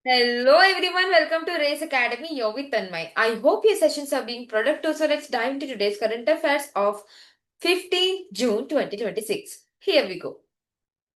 Hello everyone, welcome to Race Academy. You're with Thanmayi. I hope your sessions are being productive. So let's dive into today's current affairs of 15th June 2026. Here we go.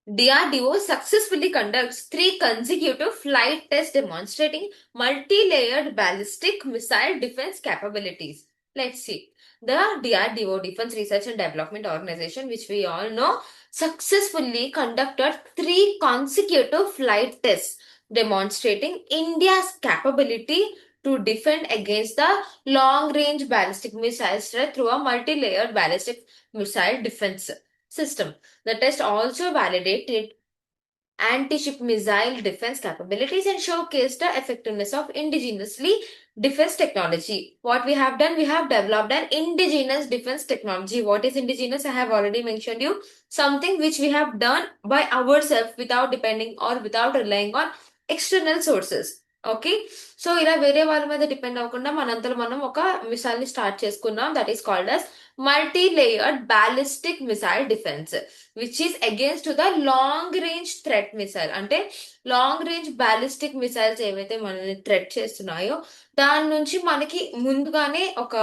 DRDO successfully conducts three consecutive flight tests demonstrating multi-layered ballistic missile defense capabilities. Let's see. The DRDO, Defense Research and Development Organization, which we all know, successfully conducted three consecutive flight tests demonstrating India's capability to defend against the long-range ballistic missile threat through a multi-layered ballistic missile defense system. The test also validated anti-ship missile defense capabilities and showcased the effectiveness of indigenously defense technology. What we have done, we have developed an indigenous defense technology. What is indigenous? I have already mentioned you. Something which we have done by ourselves without depending or without relying on external sources. Okay so ఇలా వేరే వాళ్ళ మీద depend అవ్వకుండా మనంతలో మనం ఒక missile ని start చేసుకున్నాం that is called as multi layered ballistic missile defence which is against to the long range threat missile అంటే లాంగ్ రేంజ్ బ్యాలిస్టిక్ మిసైల్స్ ఏవైతే మనల్ని థ్రెట్ చేస్తున్నాయో దాని నుంచి మనకి ముందుగానే ఒక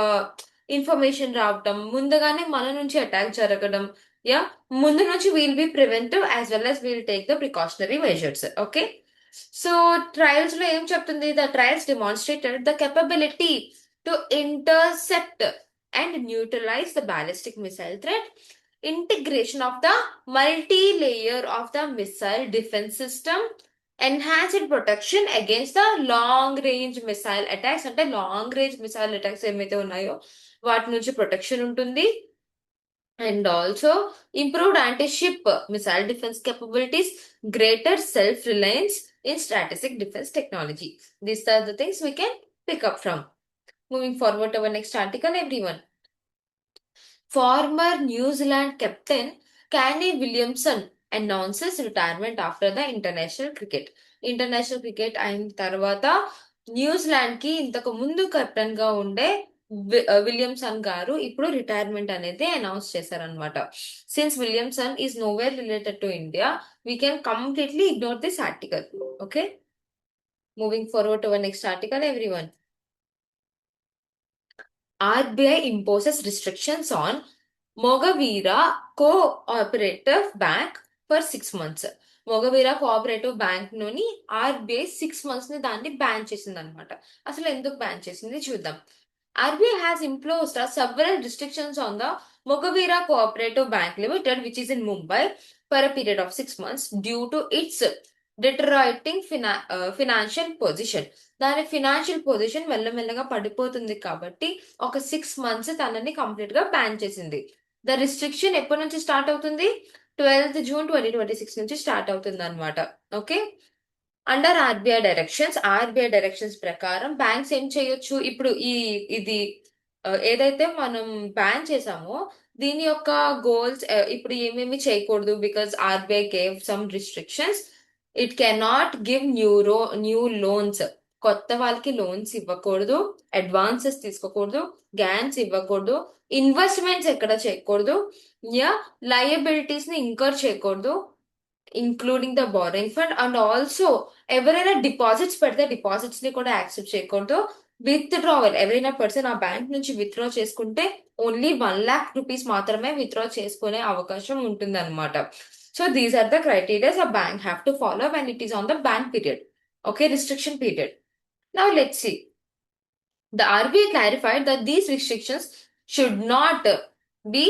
ఇన్ఫర్మేషన్ రావటం ముందుగానే మన నుంచి అటాక్ జరగడం యా ముందు నుంచి we'll be preventive as well as we'll take the precautionary measures okay so trials లో ఏం చెప్తుంది the trials demonstrated the capability to intercept and neutralise the ballistic missile threat integration of the multi-layer of the missile defense system, enhanced protection against the long-range missile attacks అంటే long-range missile attacks ఏమైతే ఉన్నాయో వాటి నుంచి protection ఉంటుంది and also improved anti-ship missile defense capabilities, greater self-reliance in strategic defense technology. These are the things we can pick up from. Moving forward to our next article, everyone. Former New Zealand captain Kenny Williamson announces retirement after the international cricket. International cricket అయిన తర్వాత New Zealand కి ఇంతకు ముందు captain గా ఉండే Williamson గారు ఇప్పుడు retirement అనేది అనౌన్స్ చేశారనమాట since Williamson is nowhere related to India we can completely ignore this article okay moving forward to our next article everyone RBI imposes restrictions on Mogavira Cooperative Bank for 6 months. Mogaveera cooperative bank లోని RBI 6 months ని దాన్ని ban చేసింది అనమాట అసలు ఎందుకు ban చేసింది చూద్దాం RBI has imposed several restrictions on the Mogavira Cooperative Bank Limited, which is in Mumbai, for a period of 6 months due to its deteriorating financial position. దాని ఫినాన్షియల్ పొజిషన్ మెల్లమెల్లగా పడిపోతుంది కాబట్టి ఒక 6 months తనని కంప్లీట్ గా ban చేసింది the restriction ఎప్పటి నుంచి స్టార్ట్ అవుతుంది 12th June 2026 నుంచి స్టార్ట్ అవుతుంది అనమాట ఓకే అండర్ ఆర్బీఐ డైరెక్షన్స్ ప్రకారం బ్యాంక్స్ ఏం చేయొచ్చు ఇప్పుడు ఇది ఏదైతే మనం బ్యాన్ చేసామో దీని యొక్క గోల్స్ ఇప్పుడు ఏమేమి చేయకూడదు because RBI gave some restrictions it cannot give new loans కొత్త వాళ్ళకి లోన్స్ ఇవ్వకూడదు అడ్వాన్సెస్ తీసుకోకూడదు గ్యాన్స్ ఇవ్వకూడదు ఇన్వెస్ట్మెంట్స్ ఎక్కడ చేయకూడదు యా లయబిలిటీస్ ని ఇంకర్ చేయకూడదు including the borrowing fund and also ఎవరైనా డిపాజిట్స్ పెడితే డిపాజిట్స్ ని కూడా యాక్సెప్ట్ చేయకూడదు విత్డ్రావల్ ఎవరైనా పర్సన్ ఆ బ్యాంక్ నుంచి విత్డ్రా చేసుకుంటే ఓన్లీ 1 lakh rupees మాత్రమే విత్డ్రా చేసుకునే అవకాశం ఉంటుంది అనమాట so these are the criterias a bank have to follow when it is on the ban period okay restriction period now let's see the RBI clarified that these restrictions should not be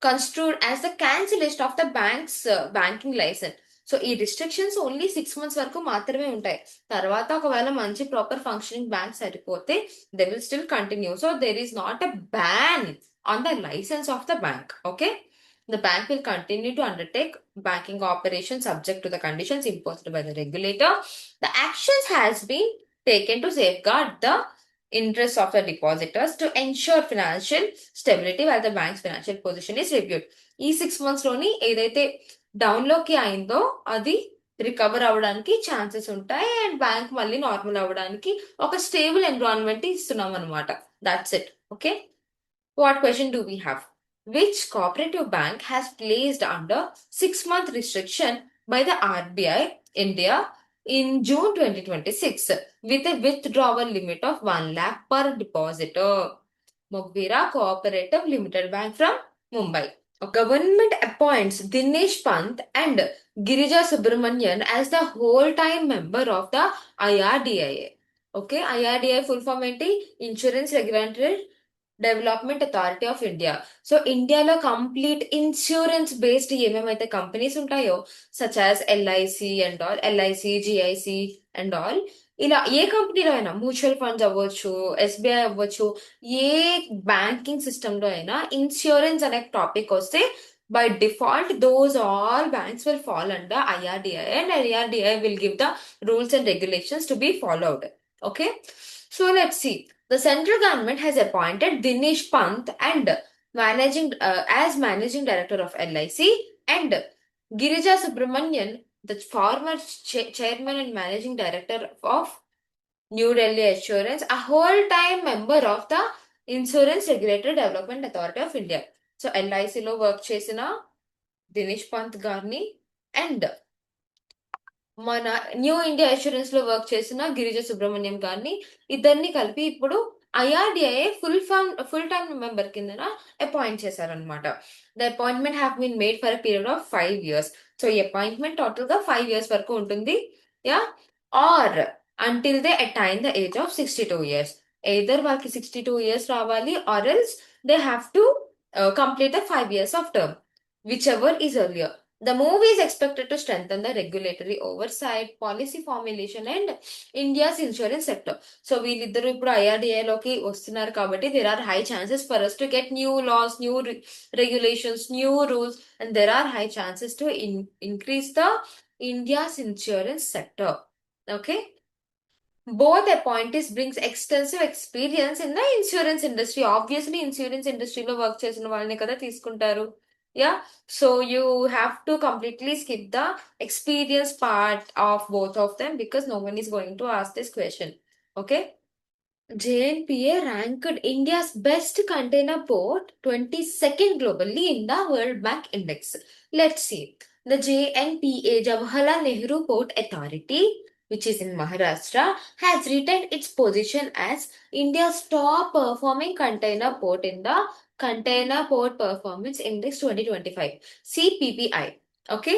construed as the cancellation of the bank's banking license so ఈ restrictions only 6 months వరకు మాత్రమే ఉంటాయి తర్వాత ఒకవేళ మంచి proper functioning bank సరిపోతే they will still continue so there is not a ban on the licence of the bank okay the bank will continue to undertake banking operations subject to the conditions imposed by the regulator. The actions has been taken to safeguard the interests of the depositors to ensure financial stability while the bank's financial position is reviewed. ఈ 6 months లోని ఏదైతే down లోకి అయిందో అది recover అవ్వడానికి chances ఉంటాయి and bank మళ్ళీ normal అవ్వడానికి ఒక స్టేబుల్ ఎన్విరాన్మెంట్ ఇస్తున్నాం అనమాట that's it okay what question do we have which cooperative bank has placed under 6-month restriction by the RBI India in June 2026 with a withdrawal limit of 1 lakh per depositor. Mogvira Cooperative Limited Bank from Mumbai. Government appoints Dinesh Pant and Girija Subramanian as the whole-time member of the IRDIA. Okay, IRDIA full form ఏంటి? Insurance Regulatory development authority of India. So ఇండియాలో complete insurance based ఏమేమైతే companies ఉంటాయో such as LIC and all, LIC, GIC and all, ఇలా ఏ కంపెనీలో అయినా mutual funds అవ్వచ్చు, SBI అవ్వచ్చు, ఏ banking system లో అయినా ఇన్సూరెన్స్ అనే టాపిక్ వస్తే by default those all banks will fall under IRDI and IRDI will give the rules and regulations to be followed. Okay, so let's see. The central government has appointed Dinesh Pant and as managing director of LIC, and Girija Subramanian, the former chairman and managing director of New Delhi Assurance, a whole-time member of the Insurance Regulatory Development Authority of India. So LIC లో work చేసిన దినేష్ పంత్ గారిని and మన New India Assurance లో work చేసిన గిరిజ సుబ్రహ్మణ్యం గారిని, ఇద్దరిని కలిపి ఇప్పుడు ఐఆర్డిఐ ఫుల్ టైమ్ మెంబర్ కిందన అపాయింట్ చేశారనమాట. The appointment have been made for period of 5 years. సో ఈ అపాయింట్మెంట్ టోటల్ గా 5 years వరకు ఉంటుంది. Yeah, or until they attain the age of 62 years. Either వాళ్ళకి 62 years రావాలి, or else they have to complete the 5 years of term, which ever is earlier. The move is expected to strengthen the regulatory oversight, policy formulation, and India's insurance sector. So, వీళ్ళిద్దరూ ఇప్పుడు IRDA లోకి వస్తున్నారు కాబట్టి there are high chances for us to get new laws, new regulations, new rules, and there are high chances to increase the India's insurance sector. Okay. Both appointees brings extensive experience in the insurance industry. Obviously, insurance industry లో work చేసిన వాళ్ళని కదా తీసుకుంటారు. Yeah, so you have to completely skip the experience part of both of them because no one is going to ask this question. Okay. JNPA ranked India's best container port 22nd globally in the World Bank Index. Let's see. The JNPA Jawaharlal Nehru Port Authority, which is in Maharashtra, has retained its position as India's top performing container port in the Container Port Performance Index 2025, CPPI. Okay,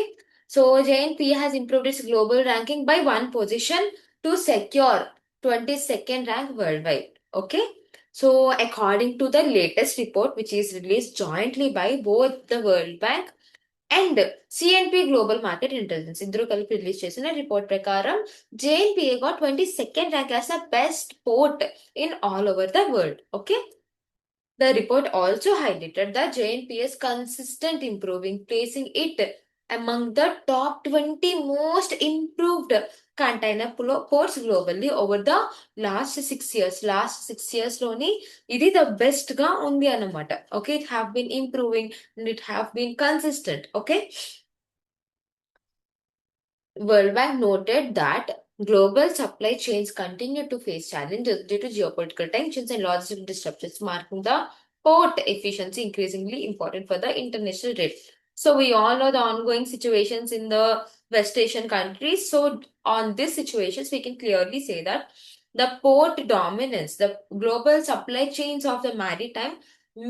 so JNPA has improved its global ranking by one position to secure 22nd rank worldwide. Okay, so according to the latest report, which is released jointly by both the World Bank and CNP Global Market Intelligence, ఇద్దరు కలిపి release చేసిన report ప్రకారం JNPA got 22nd rank as the best port in all over the world. Okay. The report also highlighted the JNPA's consistent improving, placing it among the top 20 most improved container ports globally over the last 6 years. Last 6 years లోని ఇది the best గా ఉంది అన్నమాట. Okay, it have been improving and it have been consistent. Okay. World Bank noted that global supply chains continue to face challenges due to geopolitical tensions and logistic disruptions, marking the port efficiency increasingly important for the international trade. So we all know the ongoing situations in the West Asian countries. So on these situations, we can clearly say that the port dominance, the global supply chains of the maritime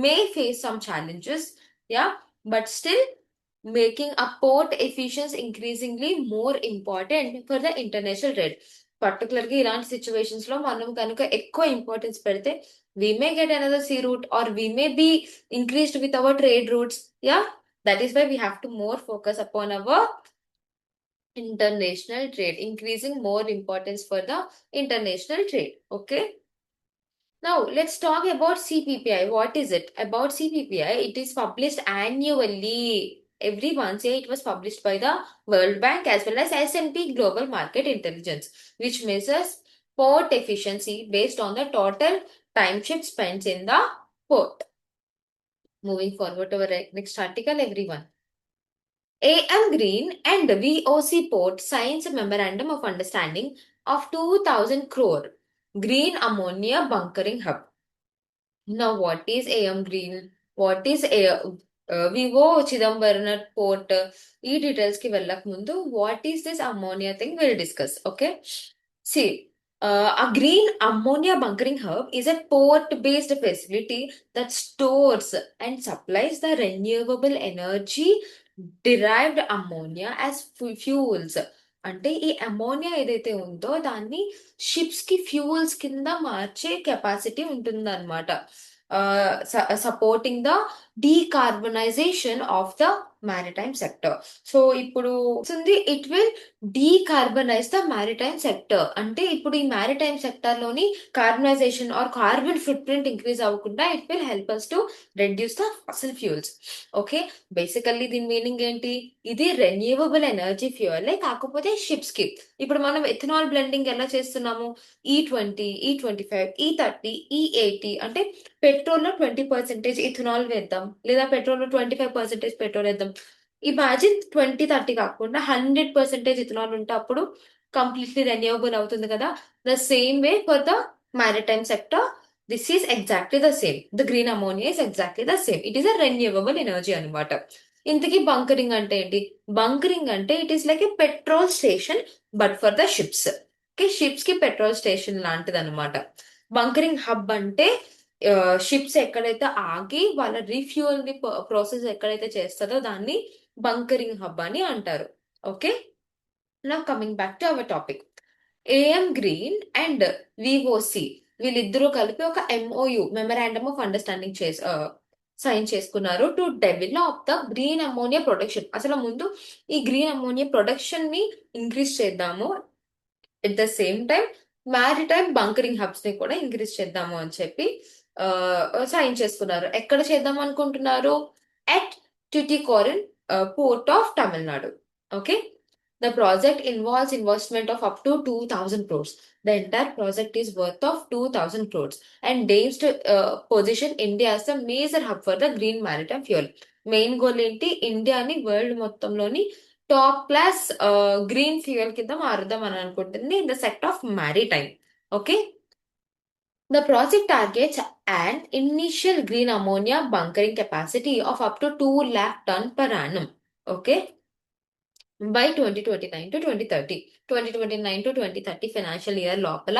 may face some challenges. Yeah, but still making a port efficiency increasingly more important for the international trade. Particularly ఇలాంటి situations లో మనం కనుక ఎక్కువ importance పెడితే we may get another sea route or we may be increased with our trade routes. Yeah, that is why we have to more focus upon our international trade, increasing more importance for the international trade. Okay. Now, let's talk about CPPI. What is it? About CPPI, it is published annually. Every once a year, it was published by the World Bank as well as S&P Global Market Intelligence, which measures port efficiency based on the total time shift spent in the port. Moving forward to our next article, everyone. AM Green and VOC Port signs a memorandum of understanding of 2,000 crore green ammonia bunkering hub. Now, what is AM Green? What is VO Chidambaram port, ఈ details కి వెళ్ళక ముందు what is this ammonia thing will discuss. Okay, see a green ammonia bunkering hub is a port based facility that stores and supplies the renewable energy derived ammonia as fuels. అంటే ఈ ammonia ఏదైతే ఉందో దాన్ని ships కి fuels కింద మార్చే capacity ఉంటుందన్నమాట. Supporting the decarbonization of the maritime sector. So ఇప్పుడు it will decarbonize the maritime sector. అంటే ఇప్పుడు ఈ మ్యారిటైమ్ సెక్టర్ లోని carbonization or carbon footprint increase అవ్వకుండా it will help us to reduce the fossil fuels. Okay, basically దీని meaning ఏంటి? ఇది renewable energy ఫ్యూయలే, కాకపోతే షిప్స్ కి. ఇప్పుడు మనం ఎథనాల్ బ్లెండింగ్ ఎలా చేస్తున్నాము? E20, E25, E30, E80 అంటే పెట్రోల్ లో 20% ఇథనాల్ వేద్దాం, లేదా పెట్రోల్ లో 25% పెట్రోల్ వేద్దాం. ఇమాజిన్ 20-30 కాకుండా 100% ఇథనాల్ ఉంటే అప్పుడు కంప్లీట్లీ రెన్యూవబుల్ అవుతుంది కదా. The same way for the maritime sector, this is exactly the same. The green ammonia is exactly the same. It is a renewable energy అనమాట. ఇంతకీ బంకరింగ్ అంటే ఏంటి? బంకరింగ్ అంటే it is like a petrol station but for the ships. Okay, ships కి petrol station లాంటిది అనమాట. Bunkering hub అంటే ships ఎక్కడైతే ఆగి వాళ్ళ రీఫ్యూయల్ ని ప్రాసెస్ ఎక్కడైతే చేస్తుందో దాన్ని బంకరింగ్ హబ్ అని అంటారు. Okay, now coming back to our topic. AM green and VOC వీళ్ళిద్దరూ కలిపి ఒక MOU, memorandum of understanding sign చేసుకున్నారు to develop the green ammonia production. అసలు ముందు ఈ గ్రీన్ అమోనియా ప్రొడక్షన్ ని ఇంక్రీజ్ చేద్దాము, at the same time maritime bunkering hubs ని కూడా ఇంక్రీజ్ చేద్దాము అని చెప్పి సైన్ చేసుకున్నారు. ఎక్కడ చేద్దాం అనుకుంటున్నారు? At Tuticorin port of Tamil Nadu. Okay, the project involves investment of up to 2,000 crores. The entire project is worth of 2,000 crores and aims to position India as the major hub for the green maritime fuel. Main goal ఏంటి? ఇండియాని world మొత్తంలోని top class green fuel కింద మారుద్దాం అని అనుకుంటుంది in the sector of maritime. Okay, the project targets an initial green ammonia bunkering capacity of up to 2 lakh ton per annum. Okay, by 2029 to 2030. 2029 to 2030 financial year లోపల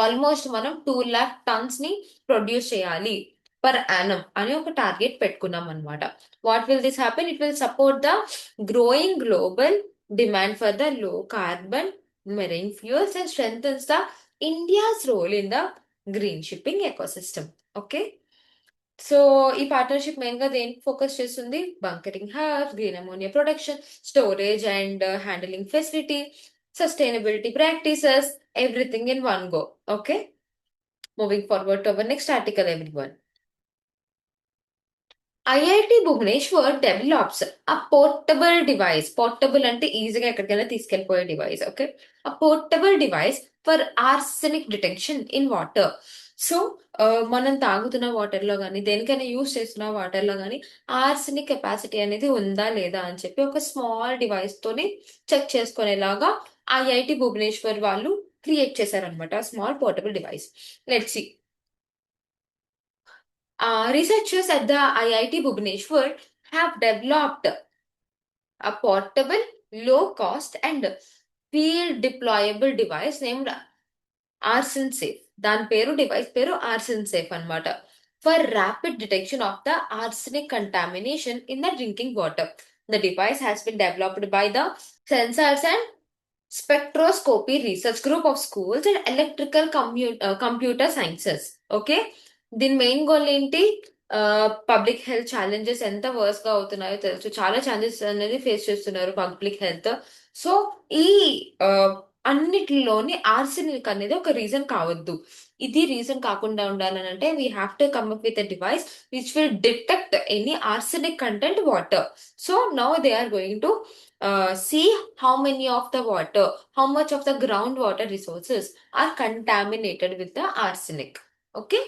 almost మనం 2 lakh tons ని ప్రొడ్యూస్ చేయాలి per annum అని ఒక target పెట్టుకున్నాం అనమాట. What will this happen? It will support the growing global demand for the low carbon marine fuels and strengthens the India's role in the green shipping ecosystem. Okay, so ఈ partnership main గా దేనికి focus చేస్తుంది? Bunkering hub, green ammonia production, storage and handling facility, sustainability practices, everything in one go. Okay, moving forward to our next article everyone. IIT Bhubaneswar develops a portable device. Portable అంటే ఈజీగా ఎక్కడికైనా తీసుకెళ్లిపోయే device. Okay, a portable device for arsenic detection in water. So మనం తాగుతున్న water లో కానీ దేనికైనా use చేస్తున్న వాటర్ లో కానీ ఆర్సెనిక్ కెపాసిటీ అనేది ఉందా లేదా అని చెప్పి ఒక స్మాల్ డివైస్ తోని చెక్ చేసుకునేలాగా ఐఐటి భువనేశ్వర్ వాళ్ళు క్రియేట్ చేశారనమాట small portable device. Let's see. Researchers at the IIT Bhubaneswar have developed a portable, low-cost and field deployable device named Arsen Safe. దాని పేరు డివైస్ పేరు ఆర్సెన్ సేఫ్ అన్నమాట. For rapid detection of the arsenic contamination in the drinking water. The device has been developed by the Sensors and Spectroscopy Research Group of Schools and Electrical Computer Sciences. Okay, దీని main goal ఏంటి? Public health challenges ఎంత verse గా అవుతున్నాయో తెలుసు, చాలా challenges అనేది face చేస్తున్నారు public health. So ఈ అన్నిటిలోని ఆర్సెనిక్ అనేది ఒక రీజన్ కావద్దు. ఇది రీజన్ కాకుండా ఉండాలని అంటే we have to come up with a device which will detect any arsenic content water. So now they are going to see how many of the water, how much of the groundwater resources are contaminated with the arsenic. Okay,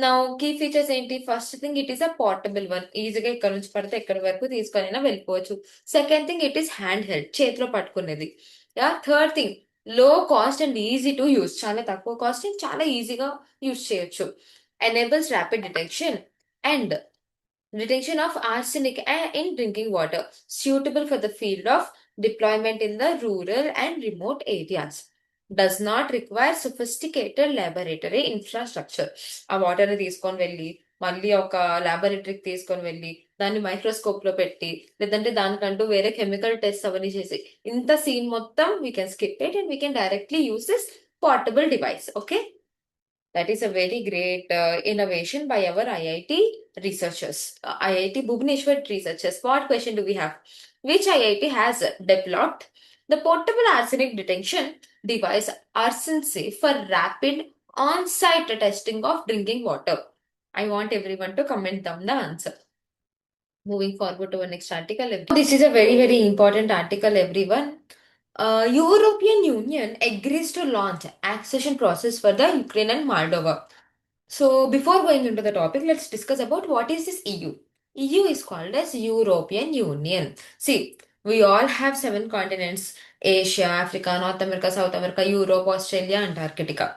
now key features ఏంటి? First thing, it is a portable one. ఈజీగా ఇక్కడ నుంచి పడితే ఎక్కడి వరకు తీసుకొని వెళ్ళిపోవచ్చు. Second thing, it is hand held, చేతిలో పట్టుకునేది. థర్డ్ థింగ్, లో cost and easy to use, చాలా తక్కువ కాస్ట్ చాలా ఈజీగా యూస్ చేయొచ్చు. Enables rapid detection and Detection of arsenic in drinking water, suitable for the field of deployment in the rural and remote areas. Does not require sophisticated laboratory infrastructure. ఆ వాటర్ని తీసుకొని వెళ్ళి మళ్ళీ ఒక లాబొరేటరీకి తీసుకొని వెళ్ళి దాన్ని మైక్రోస్కోప్ లో పెట్టి లేదంటే దానికంటూ వేరే కెమికల్ టెస్ట్ అవన్నీ చేసి ఇంత సీన్ మొత్తం we can skip it and we can directly use this portable device. Okay, that is a very great innovation by our IIT researchers, IIT Bhubaneswar researchers. What question do we have? Which IIT has developed the portable arsenic detection device Arsen Safe for rapid on-site testing of drinking water? I want everyone to comment down the answer. Moving forward to our next article. This is a very, very important article, everyone. European Union agrees to launch accession process for the Ukraine and Moldova. So before going into the topic, let's discuss about what is this EU. EU is called as European Union. See, we all have 7 continents: Asia, Africa, North America, South America, Europe, Australia, Antarctica.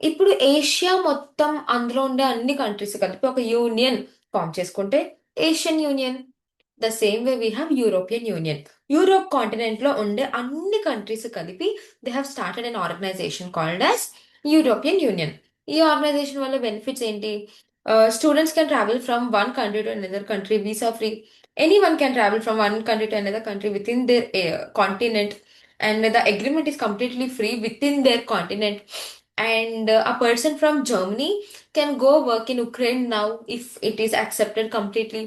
ఇప్పుడు Asia మొత్తం అందులో ఉండే అన్ని countries కలిపి ఒక union form చేసుకుంటే Asian Union. The same way we have European Union. Europe continent లో ఉండే అన్ని కంట్రీస్ కలిపి they have started an organisation called as European Union. ఈ ఆర్గనైజేషన్ వల్ల బెనిఫిట్స్ ఏంటి? Students can travel from one country to another country visa free. Any one can travel from one country to another country with in their continent, and the agreement is completely free within their continent. And a person from Germany can go work in Ukraine now if it is accepted completely.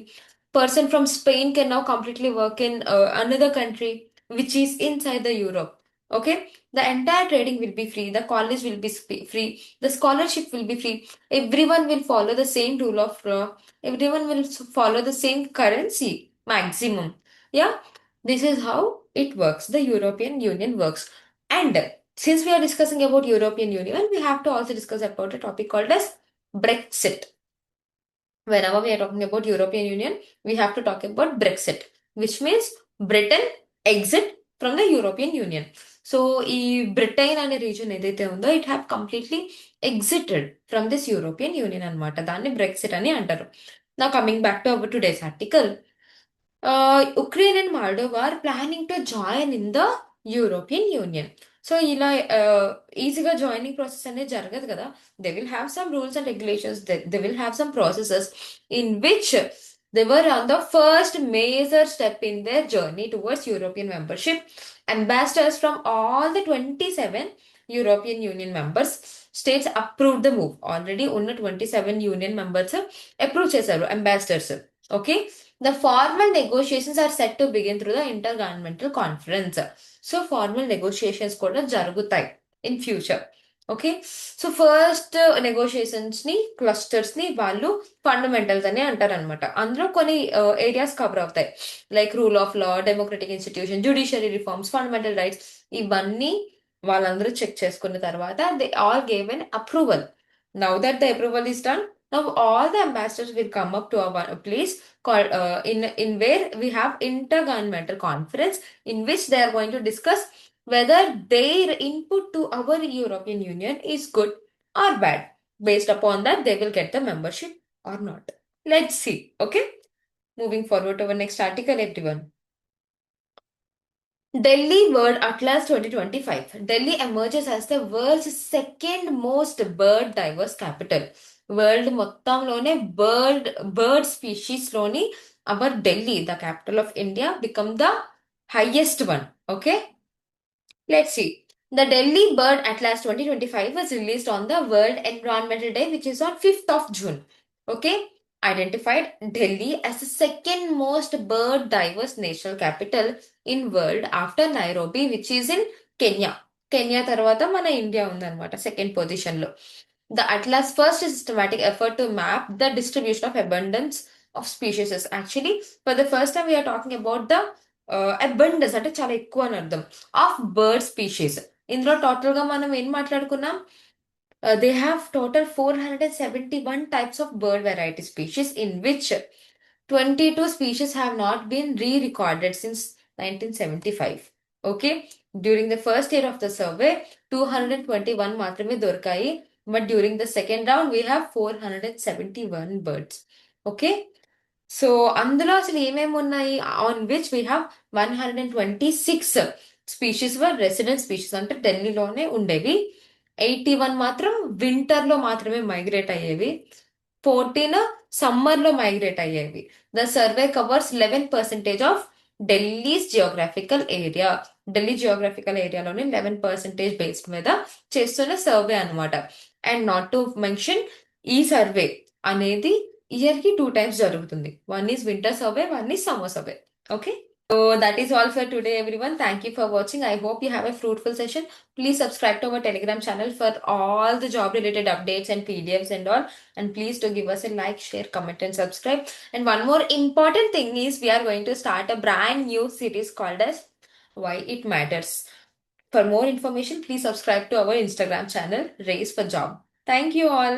Person from Spain can now completely work in another country which is inside the Europe. Okay, the entire trading will be free, the college will be free, the scholarship will be free, everyone will follow the same rule of law, everyone will follow the same currency maximum. Yeah, this is how it works. The European Union works. And since we are discussing about European Union, we have to also discuss about a topic called as Brexit. Whenever we are talking about European Union, we have to talk about Brexit, which means Britain exit from the European Union. So, Britain and region ఏదైతే ఉందో it have completely exited from this European Union అన్నమాట. దాన్ని Brexit అని అంటారు. Now coming back to our today's article, Ukraine and Moldova are planning to join in the European Union. So ఇలా ఈజీగా joining process అనేది జరగదు కదా. They will have some rules and regulations, they will have some processes in which they were on the first major step in their journey towards European membership. Ambassadors from all the 27 European Union members states approved the move. Already ఉన్న 27 union members approve చేశారు ambassadors. Okay, the formal negotiations are set to begin through the intergovernmental conference. So formal negotiations కూడా జరుగుతాయి in future. Okay, so first negotiations ని clusters ని వాళ్ళు fundamentals అని అంటారు అనమాట. అందులో కొన్ని ఏరియాస్ కవర్ అవుతాయి, like rule of law, democratic institution, judiciary reforms, fundamental rights. ఇవన్నీ వాళ్ళందరూ చెక్ చేసుకున్న తర్వాత they all gave N approval. Now that the approval is done, now all the ambassadors will come up to a place called in where we have intergovernmental conference, in which they are going to discuss whether their input to our European Union is good or bad. Based upon that, they will get the membership or not. Let's see. Okay, moving forward to our next article, everyone. Delhi Bird Atlas 2025. Delhi emerges as the world's second most bird diverse capital. World మొత్తంలోనే bird species లోని our Delhi, the capital of India, become the highest one. Okay, let's see. The Delhi Bird Atlas 2025 was released on the World Environmental Day, which is on 5th of June. Okay, identified Delhi as the second most bird diverse national capital in world after Nairobi, which is in Kenya. Kenya తర్వాత మన India ఉందన్నమాట second position లో. The Atlas first systematic effort to map the distribution of abundance of species. Actually, for the first time we are talking about the abundance, అంటే చాలా ఎక్కువ అని అర్థం, of bird species. ఇందులో టోటల్ గా మనం ఏం మాట్లాడుకున్నాం? They have total 471 types of bird variety species, in which 22 species have not been re-recorded since 1975. Okay, during the first year of the survey 221 మాత్రమే దొరికాయి, but during the second round we have 471 birds. Okay, so అందులో అసలు ఏమేమి ఉన్నాయి, on which we have 126 species were resident species, అంటే ఢిల్లీలోనే ఉండేవి. 81 మాత్రం వింటర్ లో మాత్రమే మైగ్రేట్ అయ్యేవి. 14 సమ్మర్ లో మైగ్రేట్ అయ్యేవి. The survey covers 11% of Delhi's geographical area. Delhi geographical ఏరియాలోనే 11% బేస్డ్ మీద చేస్తున్న సర్వే అన్నమాట. అండ్ నాట్ టు మెన్షన్, ఈ సర్వే అనేది ఇయర్ కి 2 times జరుగుతుంది. One is winter survey, one is summer survey. Okay. So that is all for today, everyone. Thank you for watching. I hope you have a fruitful session. Please subscribe to our Telegram channel for all the job related updates and PDFs and all. And please do give us a like, share, comment, and subscribe. And one more important thing is we are going to start a brand new series called as Why It Matters. For more information, please subscribe to our Instagram channel, Race for Job. Thank you all.